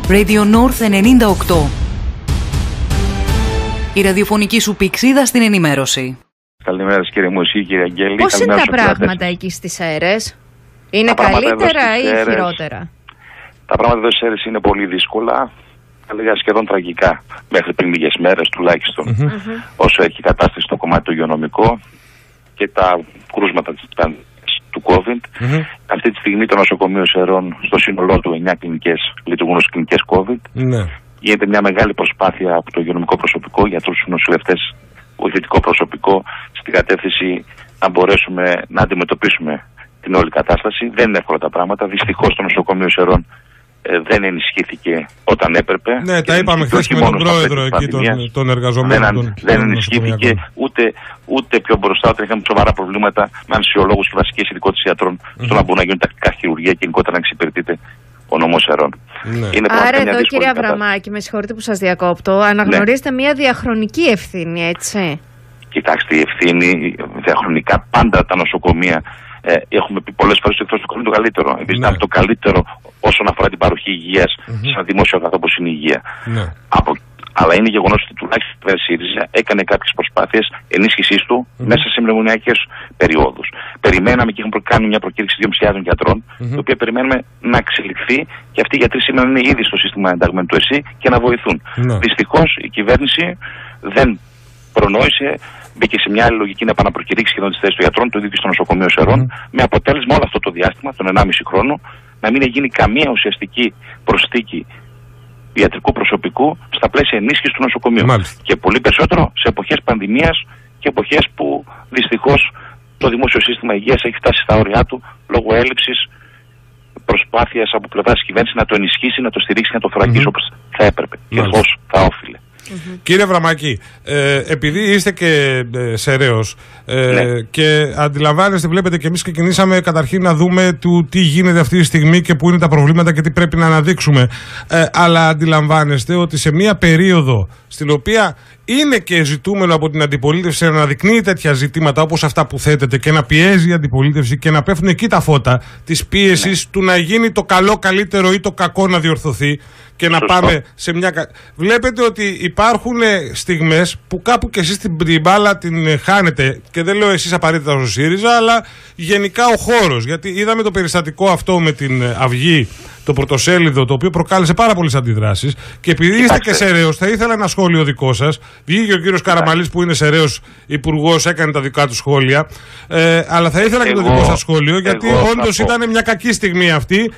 Radio North 98. Η ραδιοφωνική σου πηξίδα στην ενημέρωση. Καλημέρα κύριε Μωσή, κύριε Αγγέλη. Πώς είναι τα πράγματα εκεί στις ΣΕΡΕΣ? Είναι καλύτερα ή χειρότερα? Τα πράγματα εδώ στις ΣΕΡΕΣ είναι πολύ δύσκολα. Θα λέγα σχεδόν τραγικά μέχρι πριν λίγες μέρες τουλάχιστον. Όσο έχει κατάσταση στο κομμάτι το υγειονομικό και τα κρούσματα του COVID. Αυτή τη στιγμή το νοσοκομείο Σερών στο σύνολό του 9 κλινικές λειτουργούν ως κλινικές COVID. Γίνεται μια μεγάλη προσπάθεια από το υγειονομικό προσωπικό, γιατρούς, νοσηλευτές, βοηθητικό προσωπικό, στην κατεύθυνση να μπορέσουμε να αντιμετωπίσουμε την όλη κατάσταση. Δεν είναι εύκολα τα πράγματα. Δυστυχώς το νοσοκομείο Σερών δεν ενισχύθηκε όταν έπρεπε. Ναι, τα είπαμε χθες με τον πρόεδρο εκεί των εργαζομένων. Δεν ενισχύθηκε ούτε πιο μπροστά, όταν είχαμε σοβαρά προβλήματα με ανσιολόγους και βασικές ειδικότητες γιατρών στο να μπορούν να γίνουν τακτικά χειρουργία και γενικότερα να εξυπηρετείται ο νομός Σερών. Άρα εδώ, κύριε Αβραμάκη, με συγχωρείτε που σας διακόπτω, αναγνωρίζετε μια διαχρονική ευθύνη, έτσι? Κοιτάξτε, η ευθύνη διαχρονικά πάντα τα νοσοκομεία. Έχουμε πει πολλές φορές ότι το είναι το καλύτερο. Εμείς ήταν το καλύτερο όσον αφορά την παροχή υγείας σε ένα δημόσιο αγαθό όπως είναι η υγεία. Αλλά είναι γεγονός ότι τουλάχιστον η ΣΥΡΙΖΑ έκανε κάποιες προσπάθειες ενίσχυσής του μέσα σε μνημονιακές περιόδους. Περιμέναμε και είχαμε κάνει μια προκήρυξη 2.500 γιατρών, η οποία περιμένουμε να εξελιχθεί και αυτοί οι γιατροί σήμερα είναι ήδη στο σύστημα ενταγμένου του ΕΣΥ και να βοηθούν. Δυστυχώς η κυβέρνηση δεν προνόησε. Μπήκε σε μια άλλη λογική να επαναπροκηρύξει σχεδόν τις θέσεις των γιατρών, το ίδιο και στο νοσοκομείο Σερών, με αποτέλεσμα όλο αυτό το διάστημα, τον 1,5 χρόνο, να μην γίνει καμία ουσιαστική προσθήκη ιατρικού προσωπικού στα πλαίσια ενίσχυσης του νοσοκομείου. Και πολύ περισσότερο σε εποχές πανδημίας και εποχές που δυστυχώς το δημόσιο σύστημα υγείας έχει φτάσει στα όρια του λόγω έλλειψης προσπάθειας από πλευράς της κυβέρνησης να το ενισχύσει, να το στηρίξει, να το θωρακίσει όπως θα έπρεπε και πώς θα όφιλε. Κύριε Βραμάκη, επειδή είστε και σεραίος και αντιλαμβάνεστε, βλέπετε και εμείς ξεκινήσαμε καταρχήν να δούμε τι γίνεται αυτή τη στιγμή και πού είναι τα προβλήματα και τι πρέπει να αναδείξουμε, αλλά αντιλαμβάνεστε ότι σε μια περίοδο στην οποία είναι και ζητούμενο από την αντιπολίτευση να αναδεικνύει τέτοια ζητήματα όπως αυτά που θέτεται και να πιέζει η αντιπολίτευση και να πέφτουν εκεί τα φώτα της πίεσης του να γίνει το καλό καλύτερο ή το κακό να διορθωθεί και να πάμε σε μια... Βλέπετε ότι υπάρχουν στιγμές που κάπου και εσείς την μπάλα την χάνετε, και δεν λέω εσείς απαραίτητα στο ΣΥΡΙΖΑ, αλλά γενικά ο χώρος, γιατί είδαμε το περιστατικό αυτό με την Αυγή, το πρωτοσέλιδο, το οποίο προκάλεσε πάρα πολλές αντιδράσεις, και επειδή είστε και σεραίος, θα ήθελα ένα σχόλιο δικό σας. Βγήκε ο κύριος Καραμανλής που είναι σεραίος υπουργός, έκανε τα δικά του σχόλια, αλλά θα ήθελα και το δικό σας σχόλιο, γιατί όντως ήταν μια κακή στιγμή αυτή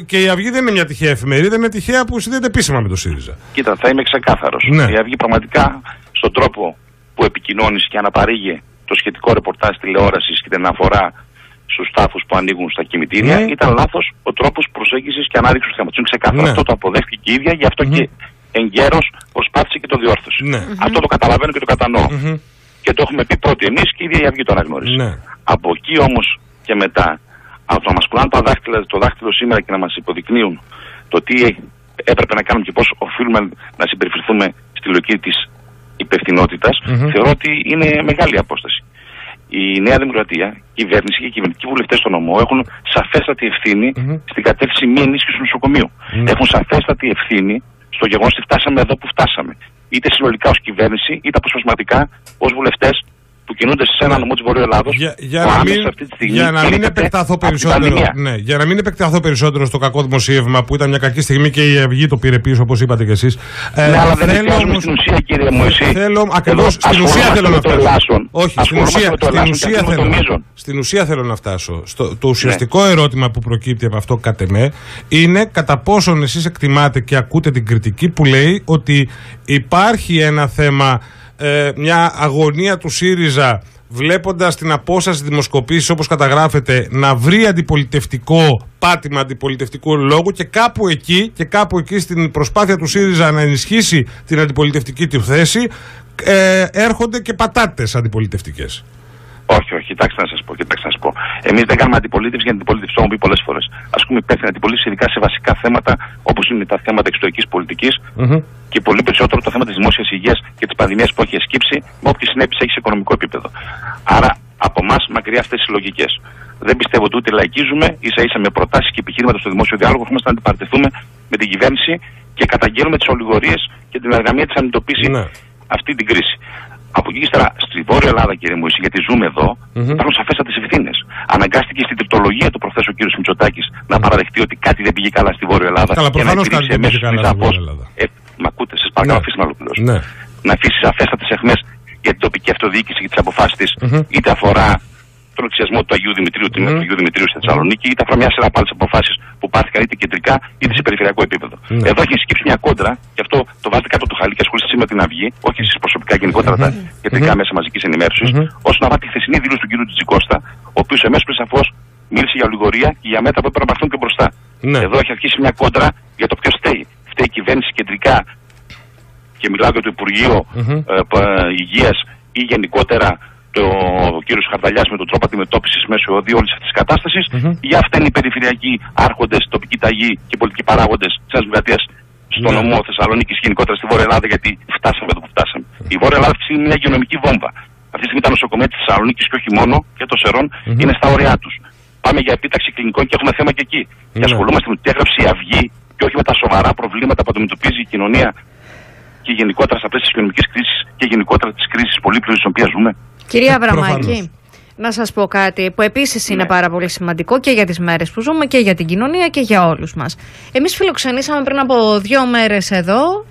και η Αυγή δεν είναι μια τυχαία εφημερίδα, είναι τυχαία που συνδέεται επίσημα με το ΣΥΡΙΖΑ. Κοίτα, θα είμαι ξεκάθαρος. Η Αυγή πραγματικά στον τρόπο που επικοινώνησε και αναπαρήγε το σχετικό ρεπορτάζ τηλεόρασης και την αναφορά στους τάφους που ανοίγουν στα κημητήρια, ήταν λάθος ο τρόπος προσέγγισης και ανάδειξης του θέματος. Είναι ξεκάθαρο. Αυτό το αποδέχτηκε η ίδια, γι' αυτό και εγκαίρως προσπάθησε και το διόρθωσε. Αυτό το καταλαβαίνω και το κατανοώ. Και το έχουμε πει πρώτοι εμείς και η ίδια η Αυγή το αναγνώρισε. Από εκεί όμως και μετά, από το να μας πουλάνε το δάχτυλο σήμερα και να μας υποδεικνύουν το τι έπρεπε να κάνουμε και πώς οφείλουμε να συμπεριφερθούμε στη λογική της υπευθυνότητας, θεωρώ ότι είναι μεγάλη απόσταση. Η Νέα Δημοκρατία, η κυβέρνηση και οι κυβερνητικοί βουλευτές στο νομό έχουν σαφέστατη ευθύνη στην κατεύθυνση μη ενίσχυσης του νοσοκομείου. Έχουν σαφέστατη ευθύνη στο γεγονός ότι φτάσαμε εδώ που φτάσαμε. Είτε συνολικά ως κυβέρνηση, είτε αποσπασματικά ως βουλευτές που κινούνται σε ένα νομό της Βορείου Ελλάδος. Για να μην επεκταθώ περισσότερο στο κακό δημοσίευμα που ήταν μια κακή στιγμή και η Αυγή το πήρε πίσω, όπως είπατε κι εσείς. Αλλά δεν εστιάζουμε στην ουσία, κύριε Μωυσή. Ακριβώς στην ουσία θέλω να φτάσω. Όχι, στην ουσία θέλω να φτάσω. Το ουσιαστικό ερώτημα που προκύπτει από αυτό, κατ' εμέ, είναι κατά πόσον εσείς εκτιμάτε και ακούτε την κριτική που λέει ότι υπάρχει ένα θέμα, μια αγωνία του ΣΥΡΙΖΑ, βλέποντας την απόσταση δημοσκοπήσεις όπως καταγράφεται, να βρει αντιπολιτευτικό πάτημα αντιπολιτευτικού λόγου, και κάπου εκεί στην προσπάθεια του ΣΥΡΙΖΑ να ενισχύσει την αντιπολιτευτική του θέση έρχονται και πατάτες αντιπολιτευτικές. Όχι, κοιτάξτε να σας πω. Εμείς δεν κάνουμε αντιπολίτευση για αντιπολίτευση, το έχουμε πει πολλές φορές. Ασκούμε υπεύθυνη αντιπολίτευση ειδικά σε βασικά θέματα όπως είναι τα θέματα εξωτερικής πολιτικής και πολύ περισσότερο το θέμα της δημόσιας υγείας και της πανδημίας που έχει εσκύψει, με όποιες συνέπειες έχει σε οικονομικό επίπεδο. Άρα από εμάς μακριά αυτές τις λογικές. Δεν πιστεύω ότι ούτε λαϊκίζουμε, ίσα-ίσα με προτάσεις και επιχείρηματα στο δημόσιο διάλογο, έχουμε να αντιπαρατεθούμε με την κυβέρνηση και καταγγέλνουμε τις ολιγορίες και την αργαμία της αντιμετωπίσει αυτή την κρίση. Από εκεί ύστερα στη Βόρεια Ελλάδα, κύριε Μωυσή, γιατί ζούμε εδώ, υπάρχουν σαφέστατες ευθύνες. Αναγκάστηκε στην τριπτολογία του προχθές ο κύριος Μητσοτάκης να παραδεχτεί ότι κάτι δεν πήγε καλά στη Βόρεια Ελλάδα. Καλά, προφανώς κάτι δεν πήγε καλά στη Βόρεια Ελλάδα. Μ' ακούτε, σας παρακαλώ, αφήστε να ολοκληρώσω. Να αφήσει σαφέστατες αιχμές για την τοπική αυτοδιοίκηση και τις αποφάσεις της, είτε αφορά τον εξιασμό του Αγίου Δημητρίου, του Αγίου Δημητρίου στη Θεσσαλονίκη, είτε αφορά μια σειρά από άλλες αποφάσεις που πάρθηκαν είτε κεντρικά είτε σε περιφερειακό επίπεδο. Εδώ έχει σκύψει μια κόντρα, και αυτό το βάζετε κάτω του χαλί και ασχολείστε σήμερα την Αυγή, όχι εσείς προσωπικά, γενικότερα τα κεντρικά μέσα μαζικής ενημέρωσης, όσον αφορά τη χθεσινή δήλωση του κ. Τζικώστα, ο οποίος εμέσως πριν σαφώς μίλησε για ολιγορία και για μέτρα που έπρεπε να πάρθουν και μπροστά. Εδώ έχει αρχίσει μια κόντρα για το ποιος φταίει. Φταίει η κυβέρνηση κεντρικά, και μιλάω για το Υπουργείο Υγείας, ή γενικότερα ο κύριος Χαρδαλιάς με τον τρόπο αντιμετώπισης μέσω όλης αυτής της κατάστασης, για αυτά είναι οι περιφερειακοί άρχοντες, τοπικοί ταγοί και πολιτικοί παράγοντες της Δημοκρατίας στο νομό Θεσσαλονίκης και γενικότερα στη Βόρεια Ελλάδα, γιατί φτάσαμε εδώ που φτάσαμε. Η Βόρεια Ελλάδα αυτή είναι μια υγειονομική βόμβα. Αυτή τη στιγμή τα νοσοκομεία της Θεσσαλονίκης και όχι μόνο, και των Σερών, είναι στα όρια τους. Πάμε για επίταξη κλινικών και έχουμε θέμα και εκεί. Και ασχολούμαστε με την έγραψη Αυγή και όχι με τα σοβαρά προβλήματα που αντιμετωπίζει η κοινωνία και γενικότερα στα πλαίσια της οικονομικής κρίσης και γενικότερα της κρίσης πολύπλευρης στην οποία ζούμε. Κυρία Αβραμάκη, να σας πω κάτι που επίσης είναι πάρα πολύ σημαντικό και για τις μέρες που ζούμε και για την κοινωνία και για όλους μας. Εμείς φιλοξενήσαμε πριν από 2 μέρες εδώ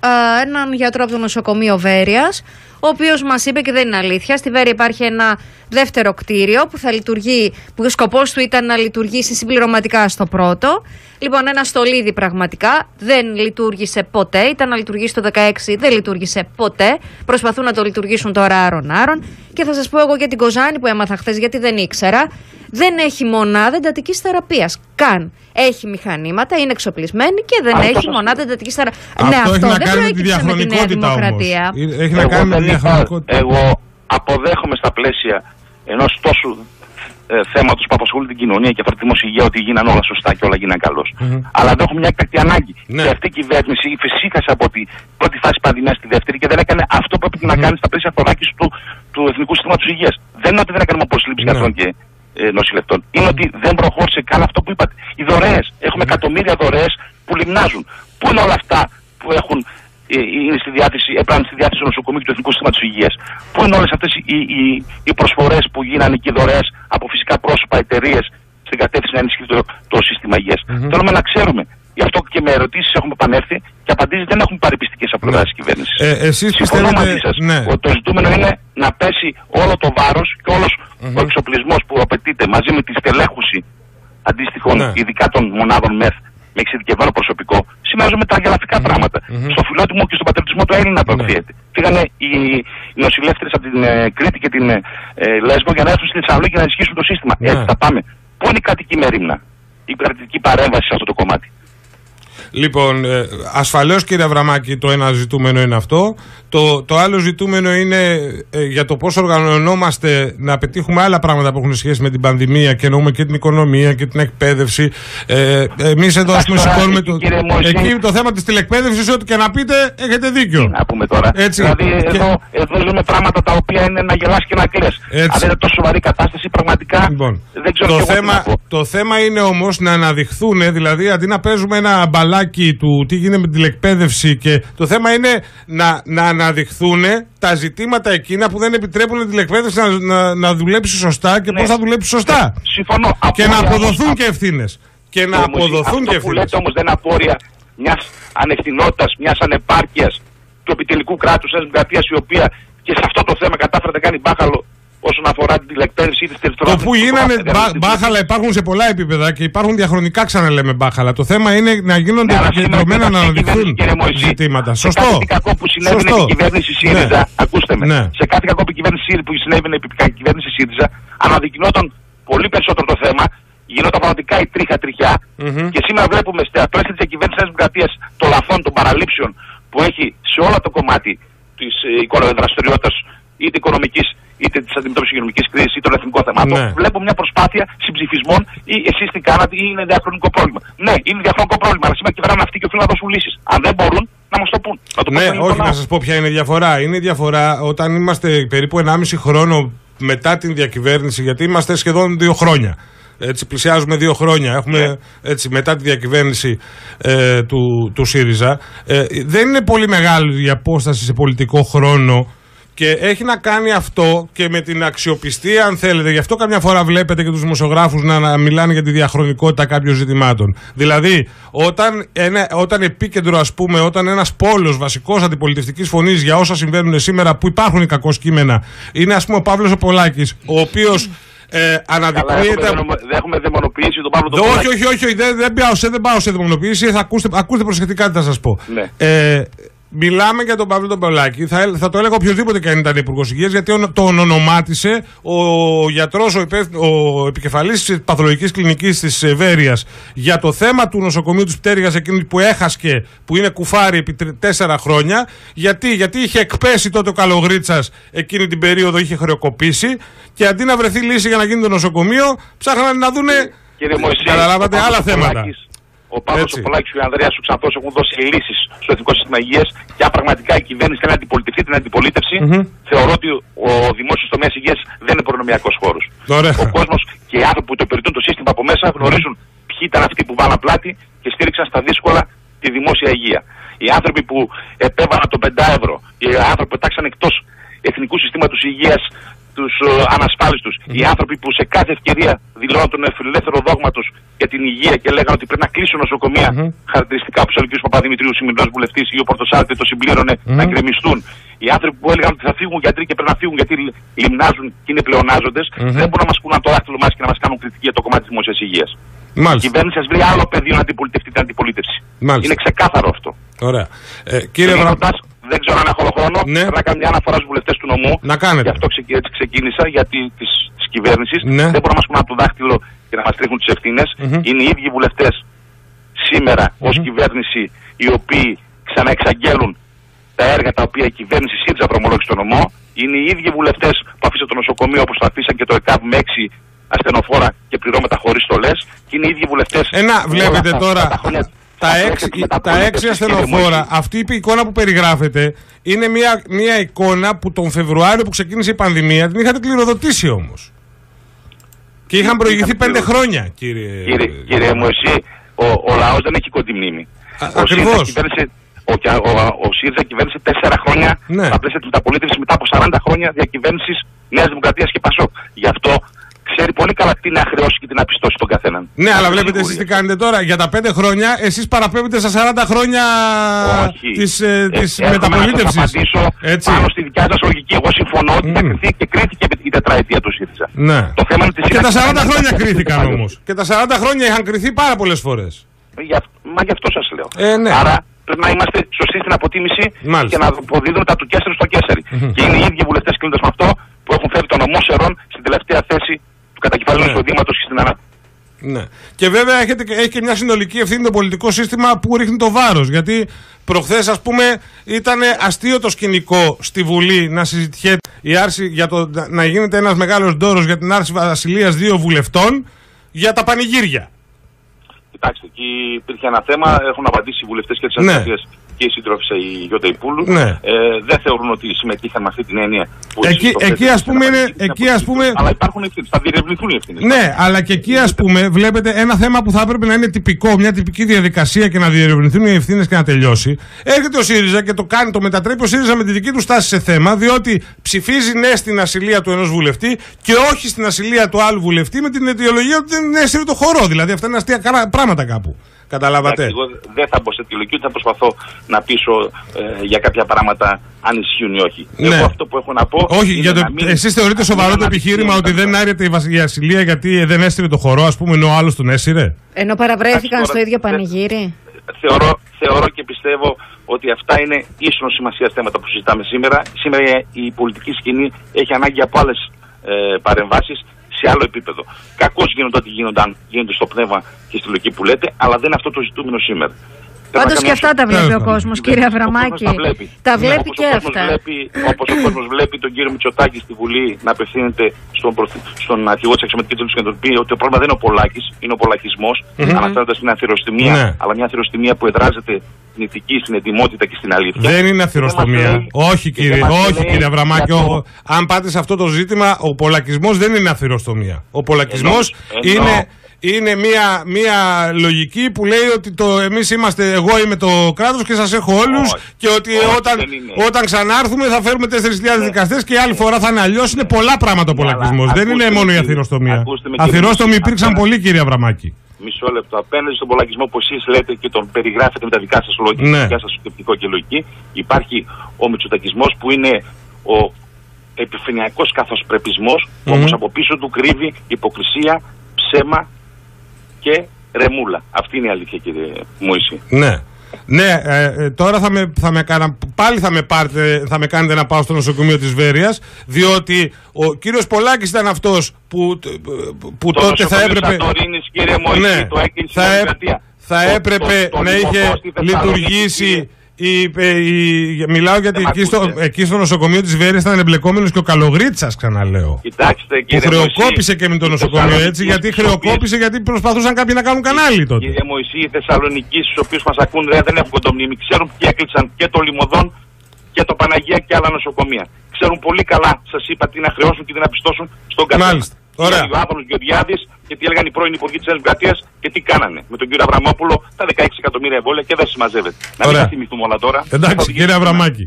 έναν γιατρό από το νοσοκομείο Βέρειας, ο οποίος μας είπε, και δεν είναι αλήθεια, στη Βέρεια υπάρχει ένα δεύτερο κτίριο που θα λειτουργεί, που ο σκοπός του ήταν να λειτουργήσει συμπληρωματικά στο πρώτο. Λοιπόν, ένα στολίδι πραγματικά δεν λειτουργήσε ποτέ. Ήταν να λειτουργήσει το 2016, δεν λειτουργήσε ποτέ. Προσπαθούν να το λειτουργήσουν τώρα άρον-άρον. Και θα σας πω εγώ για την Κοζάνη που έμαθα χθες, γιατί δεν ήξερα. Δεν έχει μονάδα εντατικής θεραπείας καν. Έχει μηχανήματα, είναι εξοπλισμένη και δεν έχει μονάδα εντατικής θεραπείας. Ναι, αυτό έχει να κάνει με τη διαχρονικότητα όμως. Έχει να κάνει με τη διαχρονικότητα. Εγώ αποδέχομαι στα πλαίσια ενός τόσου θέματος που απασχολεί την κοινωνία και αφορά τη δημοσιογεία ότι γίνανε όλα σωστά και όλα γίνανε καλώς. Αλλά εδώ έχουμε μια έκτακτη ανάγκη. Και αυτή η κυβέρνηση φυσίκασε από την πρώτη φάση πανδημίας στη δεύτερη και δεν έκανε αυτό που έπρεπε να κάνει στα πλαίσια αυτοράκησης του Εθνικού Συστήματος Υγείας. Δεν είναι ότι δεν έκανε αποσύλληψη γιατρών και νοσηλευτών. Είναι ότι δεν προχώρησε καν αυτό που είπατε. Οι δωρεές. Έχουμε εκατομμύρια δωρεές που λιμνάζουν. Πού είναι όλα αυτά που είναι στη διάθεση του νοσοκομείου και του Εθνικού Συστήματος Υγείας? Πού είναι όλες αυτές οι προσφορές που γίνανε και οι δωρεές από φυσικά πρόσωπα, εταιρείες, στην κατεύθυνση να ενισχύει το σύστημα υγείας? Θέλουμε να ξέρουμε. Γι' αυτό και με ερωτήσεις έχουμε επανέλθει και απαντήσεις δεν έχουμε πάρει πιστικές από πλευράς της κυβέρνησης. Εσείς συμφωνώ μαζί σας ότι το ζητούμενο είναι να πέσει όλο το βάρος και όλος ο εξοπλισμός που απαιτείται μαζί με τη στελέχωση αντίστοιχων ειδικά των μονάδων ΜΕΘ με εξειδικευμένο προσωπικό. Σήμερα ζούμε τα γελαστικά πράγματα. Στο φιλότιμο και στον πατριωτισμό του Έλληνα προωθείται. Φύγανε οι νοσηλεύτριες από την Κρήτη και την Λέσβο για να έρθουν στη Θεσσαλονίκη να ενισχύσουν το σύστημα. Έτσι θα πάμε. Πού είναι η κρατική μερίμνα, η κρατική παρέμβαση σε αυτό το κομμάτι? Λοιπόν, ασφαλώς κύριε Αβραμάκη, το ένα ζητούμενο είναι αυτό. Το άλλο ζητούμενο είναι για το πώς οργανωνόμαστε να πετύχουμε άλλα πράγματα που έχουν σχέση με την πανδημία και εννοούμε και την οικονομία και την εκπαίδευση. Εμείς εδώ ας πούμε σηκώνουμε εκεί το θέμα της τηλεκπαίδευσης, ό,τι και να πείτε έχετε δίκιο. Να πούμε τώρα. Έτσι. Δηλαδή εδώ ζούμε πράγματα τα οποία είναι να γελάς και να κλαις. Αν είναι τόσο σοβαρή κατάσταση πραγματικά δεν ξέρω το θέμα είναι όμως να αναδειχθούν, δηλαδή αντί να παίζουμε ένα μπαλάκι του τι γίνεται με την τηλεκπαίδευση, και το θέμα είναι να αναδειχθούν τα ζητήματα εκείνα που δεν επιτρέπουν την τηλεκπαίδευση να δουλέψει σωστά και πώς θα δουλέψει σωστά. Συμφωνώ. Και να αποδοθούν και ευθύνες. Και να αποδοθούν και ευθύνες. Αυτό που λέτε όμως δεν είναι απόρρια μιας ανευθυνότητας, μιας ανεπάρκειας του επιτελικού κράτους της Δημοκρατίας, η οποία και σε αυτό το θέμα κατάφερε να κάνει μπάχαλο όσον αφορά την τηλεκπαίδευση ή τη Το που γίνανε μπάχαλα υπάρχουν σε πολλά επίπεδα και υπάρχουν διαχρονικά, ξαναλέμε, μπάχαλα. Το θέμα είναι να γίνονται επικεντρωμένα, να αναδειχθούν ζητήματα. Σωστό. Σε κάτι κακό που συνέβαινε επί κυβέρνηση ΣΥΡΙΖΑ, ακούστε με. Σε κάτι κακό που συνέβαινε επί κυβέρνηση ΣΥΡΙΖΑ, αναδεικνόταν πολύ περισσότερο το θέμα, γινόταν πραγματικά η τριχιά. Και σήμερα βλέπουμε στα πλαίσια της διακυβέρνησης της Δημοκρατίας των λαθών, των παραλήψεων που έχει σε όλο το κομμάτι της δραστηριότητας, είτε οικονομικής είτε τη αντιμετώπιση υγειονομικής κρίσης ή των εθνικών θεμάτων. Βλέπω μια προσπάθεια συμψηφισμών ή εσείς τι κάνατε ή είναι διαχρονικό πρόβλημα. Ναι, είναι διαχρονικό πρόβλημα, αλλά σήμερα κυβερνάνε αυτοί και οφείλουν να δώσουν λύσεις. Αν δεν μπορούν, να μας το πούν. Ναι, όχι, να σας πω ποια είναι η διαφορά. Είναι η διαφορά όταν είμαστε περίπου 1,5 χρόνο μετά την διακυβέρνηση, γιατί είμαστε σχεδόν 2 χρόνια. Έτσι, πλησιάζουμε 2 χρόνια. Έχουμε έτσι, μετά τη διακυβέρνηση του ΣΥΡΙΖΑ. Δεν είναι πολύ μεγάλη η απόσταση σε πολιτικό χρόνο. Και έχει να κάνει αυτό και με την αξιοπιστία, αν θέλετε. Γι' αυτό καμιά φορά βλέπετε και τους δημοσιογράφους να μιλάνε για τη διαχρονικότητα κάποιων ζητημάτων. Δηλαδή, όταν επίκεντρο, ας πούμε, όταν ένας πόλος βασικός αντιπολιτευτικής φωνής για όσα συμβαίνουν σήμερα, που υπάρχουν κακώς κείμενα, είναι ας πούμε ο Παύλος ο Πολάκης, ο οποίος αναδεικνύεται. Δεν έχουμε δαιμονοποιήσει τον Παύλο τον Πολάκη. Όχι, δεν πάω σε δαιμονοποίηση. Ακούστε προσεκτικά τι θα σας πω. Ναι. Μιλάμε για τον Παύλο τον Πολάκη. Θα το έλεγα οποιοδήποτε και αν ήταν υπουργός υγείας, γιατί τον ονομάτισε ο γιατρός, ο επικεφαλής της παθολογικής κλινικής της Βέρειας για το θέμα του νοσοκομείου της Πτέρυγας, εκείνη που έχασκε, που είναι κουφάρι επί 4 χρόνια. Γιατί είχε εκπέσει τότε ο Καλογρίτσας, εκείνη την περίοδο είχε χρεοκοπήσει, και αντί να βρεθεί λύση για να γίνει το νοσοκομείο, ψάχνανε να δούνε. Καταλάβατε άλλα θέματα. Ο Παύλος ο Πολάκης και ο Ανδρέας ο Ξανθός έχουν δώσει λύσεις στο Εθνικό Σύστημα Υγείας, και αν πραγματικά η κυβέρνηση θέλει να αντιπολιτευτεί την αντιπολίτευση, θεωρώ ότι ο δημόσιος τομέας υγείας δεν είναι προνομιακός χώρος. Ο κόσμος και οι άνθρωποι που το υπηρετούν το σύστημα από μέσα γνωρίζουν ποιοι ήταν αυτοί που βάλαν πλάτη και στήριξαν στα δύσκολα τη δημόσια υγεία. Οι άνθρωποι που επέβαλαν το 5€, οι άνθρωποι που πετάξαν εκτός εθνικού συστήματος υγείας τους ανασφάλιστους, οι άνθρωποι που σε κάθε ευκαιρία δηλώνουν τον φιλελεύθερο δόγμα τους για την υγεία και λέγανε ότι πρέπει να κλείσουν νοσοκομεία, χαρακτηριστικά όπως έλεγε ο κ. Παπαδημητρίου, σημερινός βουλευτής, ή ο Πορτοσάλτη το συμπλήρωνε, να γκρεμιστούν. Οι άνθρωποι που έλεγαν ότι θα φύγουν γιατροί και πρέπει να φύγουν γιατί λιμνάζουν και είναι πλεονάζοντες, δεν μπορούν να μας κουνάνε το δάχτυλο μας και να μας κάνουν κριτική για το κομμάτι της δημόσιας υγείας. Η κυβέρνηση σας βρει άλλο πεδίο να αντιπολιτευτεί την αντιπολίτευση. Είναι ξεκάθαρο αυτό. Ωραία. Κύριε δεν ξέρω αν έχω χρόνο. Πρέπει να κάνω μια αναφορά στους βουλευτές του νομού. Να κάνετε. Γι' αυτό έτσι ξεκίνησα, γιατί της κυβέρνησης δεν μπορούν να μας κουνάνε το δάχτυλο και να μας τρίχουν τις ευθύνες. Είναι οι ίδιοι βουλευτές σήμερα ως κυβέρνηση, οι οποίοι ξαναεξαγγέλουν τα έργα τα οποία η κυβέρνηση ΣΥΡΙΖΑ δρομολόγησε στο νομό. Είναι οι ίδιοι βουλευτές που αφήσαν το νοσοκομείο όπως το αφήσαν και το ΕΚΑΒ με 6 ασθενοφόρα και πληρώματα χωρίς στολές. Και είναι οι ίδιοι βουλευτές. Βλέπετε τώρα. Τα 6 ασθενοφόρα, αυτή η εικόνα που περιγράφεται, είναι μια εικόνα που τον Φεβρουάριο που ξεκίνησε η πανδημία την είχατε κληροδοτήσει όμως. Και είχαν προηγηθεί 5 χρόνια, κύριε μου, εσύ, ο λαός δεν έχει κοντή μνήμη. Ακριβώς. Ο ΣΥΡΙΖΑ κυβέρνησε 4 χρόνια στα πλαίσια της μεταπολίτευσης μετά από 40 χρόνια διακυβέρνησης Νέας Δημοκρατίας και ΠΑΣΟΚ. Γι' αυτό ξέρει πολύ καλά τι να χρεώσει και τι να πιστώσει τον καθέναν. Ναι, αλλά βλέπετε εσείς τι κάνετε τώρα. Για τα 5 χρόνια, εσείς παραπέμπετε στα 40 χρόνια της μεταπολίτευσης. Θα απαντήσω πάνω στη δικιά σας λογική. Εγώ συμφωνώ ότι θα κριθεί και κρίθηκε η τετραετία του ΣΥΡΙΖΑ. Ναι. Το θέμα είναι και τα 40 χρόνια κρίθηκαν όμως. Και τα 40 χρόνια είχαν κριθεί πάρα πολλές φορές. Μα γι' αυτό σας λέω. Ναι. Άρα πρέπει να είμαστε σωστοί στην αποτίμηση και να αποδίδουμε τα του Κέσσερου στο Κέσσερι. Και είναι οι ίδιοι βουλευτές κλείνοντας με αυτό που έχουν φέρει τον νομό Σερών στην τελευταία θέση του κατακεφαλαίου εισοδήματος και στην ανάπτυξη. Ναι. Και βέβαια έχει και μια συνολική ευθύνη το πολιτικό σύστημα που ρίχνει το βάρος. Γιατί προχθές, ας πούμε, ήταν αστείο το σκηνικό στη Βουλή να συζητιέται η άρση να γίνεται ένας μεγάλος ντόρος για την άρση ασυλίας 2 βουλευτών για τα πανηγύρια. Κοιτάξτε, εκεί υπήρχε ένα θέμα, έχουν απαντήσει οι βουλευτές και της Αντιπολίτευσης και η σύντροφισσα η Γιώτα Υπούλου. Δεν θεωρούν ότι συμμετείχαν με αυτή την έννοια. Εκεί ας πούμε. Αλλά υπάρχουν ευθύνες, θα διερευνηθούν οι ευθύνες. Ναι, αλλά και εκεί ας πούμε βλέπετε ένα θέμα που θα έπρεπε να είναι τυπικό, μια τυπική διαδικασία και να διερευνηθούν οι ευθύνες και να τελειώσει. Έρχεται ο ΣΥΡΙΖΑ και το μετατρέπει ο ΣΥΡΙΖΑ με τη δική του στάση σε θέμα, διότι ψηφίζει ναι στην ασυλία του ενός βουλευτή και όχι στην ασυλία του άλλου βουλευτή με την αιτιολογία ότι δεν έσυρε το χορό. Δηλαδή αυτά είναι αστεία πράγματα κάπου. Καταλάβατε. Εγώ δεν θα μπω σε αιτιολογική, ούτε θα προσπαθώ να πείσω για κάποια πράγματα αν ισχύουν ή όχι. Ναι. Εγώ αυτό που έχω να πω. Όχι, εσείς θεωρείτε σοβαρό το επιχείρημα ότι δεν άρεται η ασυλία γιατί δεν έστειλε το χορό, ας πούμε, ενώ ο άλλος τον έσυρε. Ενώ παραβρέθηκαν στο ίδιο πανηγύρι. Θεωρώ και πιστεύω ότι αυτά είναι ίσονο σημασία θέματα που συζητάμε σήμερα. Σήμερα η πολιτική σκηνή έχει ανάγκη από άλλες παρεμβάσεις σε άλλο επίπεδο. Κακώς γίνονται ό,τι γίνονται στο πνεύμα και στη λογική που λέτε, αλλά δεν είναι αυτό το ζητούμενο σήμερα. Πάντως και αυτά τα βλέπει ο κόσμος, κύριε Αβραμάκη. Τα βλέπει και αυτά. Όπως ο κόσμος βλέπει τον κύριο Μητσοτάκη στη Βουλή να απευθύνεται στον αρχηγό της Αξιωματικής Δήλωσης και να του πει ότι το πρόβλημα δεν είναι ο Πολάκης, είναι ο πολακισμός, αναφέροντας την αθυρροστιμία, αλλά μια αθυρροστιμία που εδράζεται στην ηθική, στην ετοιμότητα και στην αλήθεια. Δεν είναι αθυροστομία. Όχι κύριε Αβραμάκη. Αν πάτε σε αυτό το ζήτημα, ο πολακισμός δεν είναι αθυροστομία. Ο πολακισμός είναι μια λογική που λέει ότι εμείς είμαστε, εγώ είμαι το κράτος και σας έχω όλους και ότι όταν ξανάρθουμε θα φέρουμε 4.000 δικαστές και άλλη φορά θα είναι αλλιώς. Είναι πολλά πράγματα ο πολακισμός. Δεν είναι μόνο η αθυροστομία. Αθυρώστομοι υπήρξαν πολλοί, κύριε Αβραμάκη. Μισό λεπτό. Απέναντι στον πολακισμό που εσείς λέτε και τον περιγράφετε με τα δικά σας λόγια, ναι, δικά σας σκεπτικό και λογική, υπάρχει ο μητσοτακισμός που είναι ο επιφανειακός καθοσπρεπισμός, που όμως από πίσω του κρύβει υποκρισία, ψέμα και ρεμούλα. Αυτή είναι η αλήθεια, κύριε Μωυσή. Ναι. Ναι, τώρα πάλι θα με κάνετε να πάω στο νοσοκομείο της Βέρειας, διότι ο κύριος Πολάκης ήταν αυτός που τότε θα έπρεπε... Ναι, θα έπρεπε να είχε λειτουργήσει... Μιλάω γιατί εκεί στο νοσοκομείο της Βέρειας ήταν εμπλεκόμενος και ο Καλογρίτσας, ξαναλέω. Κοιτάξτε, που χρεοκόπησε και με το νοσοκομείο έτσι, γιατί χρεοκόπησε, γιατί προσπαθούσαν κάποιοι να κάνουν κανάλι τότε. Κύριε Μωυσή, οι Θεσσαλονικοί, στους οποίους μας ακούν, δεν έχουν κοντομνήμη. Ξέρουν ποιοι έκλεισαν και το Λιμωδόν και το Παναγία και άλλα νοσοκομεία. Ξέρουν πολύ καλά, σας είπα, τι να χρεώσουν και τι να πιστώσουν στον καθένα. Μάλιστα. Ωραία. Ο Άδωνος Γεωργιάδης και τι έλεγαν οι πρώην υπουργοί της Δημοκρατίας και τι κάνανε με τον κύριο Αβραμόπουλο τα 16 εκατομμύρια εμβόλια και δεν συμμαζεύεται. Να μην τα θυμηθούμε όλα τώρα. Εντάξει,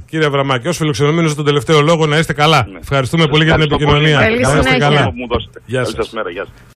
κύριε Αβραμάκη, ως φιλοξενούμενος στον τελευταίο λόγο, να είστε καλά. Ευχαριστούμε πολύ για την επικοινωνία. Καλή συνέχεια. Γεια σας. Καλή σας μέρα. Γεια σας.